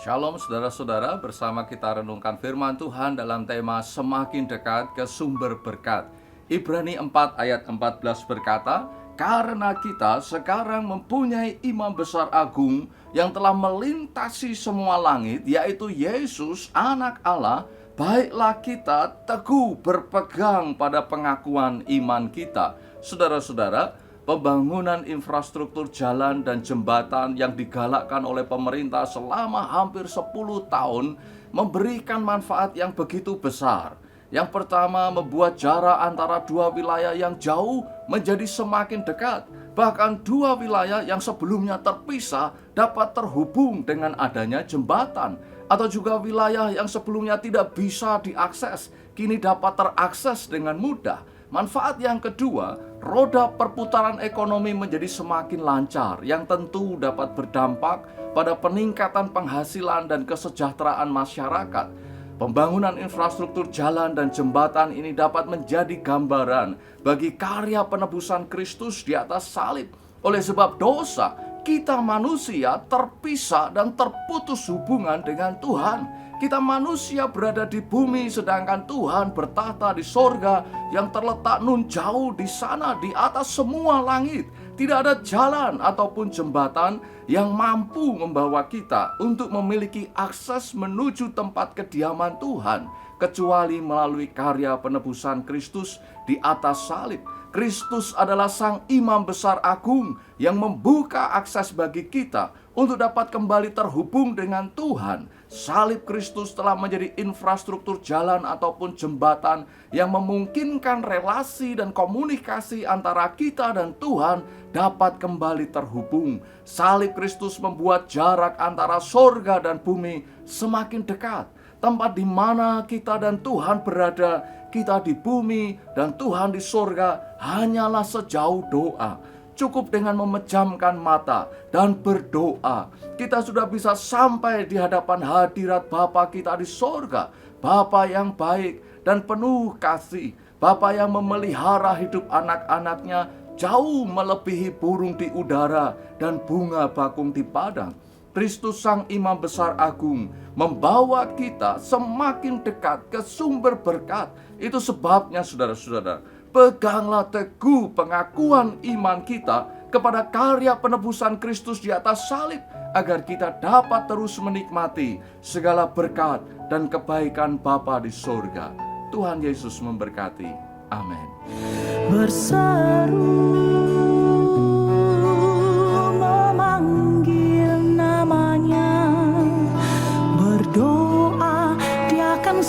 Shalom saudara-saudara, bersama kita renungkan firman Tuhan dalam tema semakin dekat ke sumber berkat. Ibrani 4 ayat 14 berkata, "Karena kita sekarang mempunyai imam besar agung yang telah melintasi semua langit, yaitu Yesus anak Allah, baiklah kita teguh berpegang pada pengakuan iman kita." Saudara-saudara, pembangunan infrastruktur jalan dan jembatan yang digalakkan oleh pemerintah selama hampir 10 tahun memberikan manfaat yang begitu besar. Yang pertama, membuat jarak antara dua wilayah yang jauh menjadi semakin dekat. Bahkan dua wilayah yang sebelumnya terpisah dapat terhubung dengan adanya jembatan. Atau juga wilayah yang sebelumnya tidak bisa diakses, kini dapat terakses dengan mudah. Manfaat yang kedua, roda perputaran ekonomi menjadi semakin lancar, yang tentu dapat berdampak pada peningkatan penghasilan dan kesejahteraan masyarakat. Pembangunan infrastruktur jalan dan jembatan ini dapat menjadi gambaran bagi karya penebusan Kristus di atas salib. Oleh sebab dosa, kita manusia terpisah dan terputus hubungan dengan Tuhan. Kita manusia berada di bumi, sedangkan Tuhan bertahta di sorga yang terletak nun jauh di sana, di atas semua langit. Tidak ada jalan ataupun jembatan yang mampu membawa kita untuk memiliki akses menuju tempat kediaman Tuhan, kecuali melalui karya penebusan Kristus di atas salib. Kristus adalah Sang Imam Besar Agung yang membuka akses bagi kita untuk dapat kembali terhubung dengan Tuhan. Salib Kristus telah menjadi infrastruktur jalan ataupun jembatan yang memungkinkan relasi dan komunikasi antara kita dan Tuhan dapat kembali terhubung. Salib Kristus membuat jarak antara sorga dan bumi semakin dekat. Tempat di mana kita dan Tuhan berada, kita di bumi dan Tuhan di sorga, hanyalah sejauh doa. Cukup dengan memejamkan mata dan berdoa, kita sudah bisa sampai di hadapan hadirat Bapa kita di sorga. Bapa yang baik dan penuh kasih, Bapa yang memelihara hidup anak-anaknya jauh melebihi burung di udara dan bunga bakung di padang. Kristus Sang Imam Besar Agung membawa kita semakin dekat ke sumber berkat. Itu sebabnya saudara-saudara, peganglah teguh pengakuan iman kita kepada karya penebusan Kristus di atas salib, agar kita dapat terus menikmati segala berkat dan kebaikan Bapa di surga. Tuhan Yesus memberkati. Amin. Berseru memanggil namanya, berdoa dia akan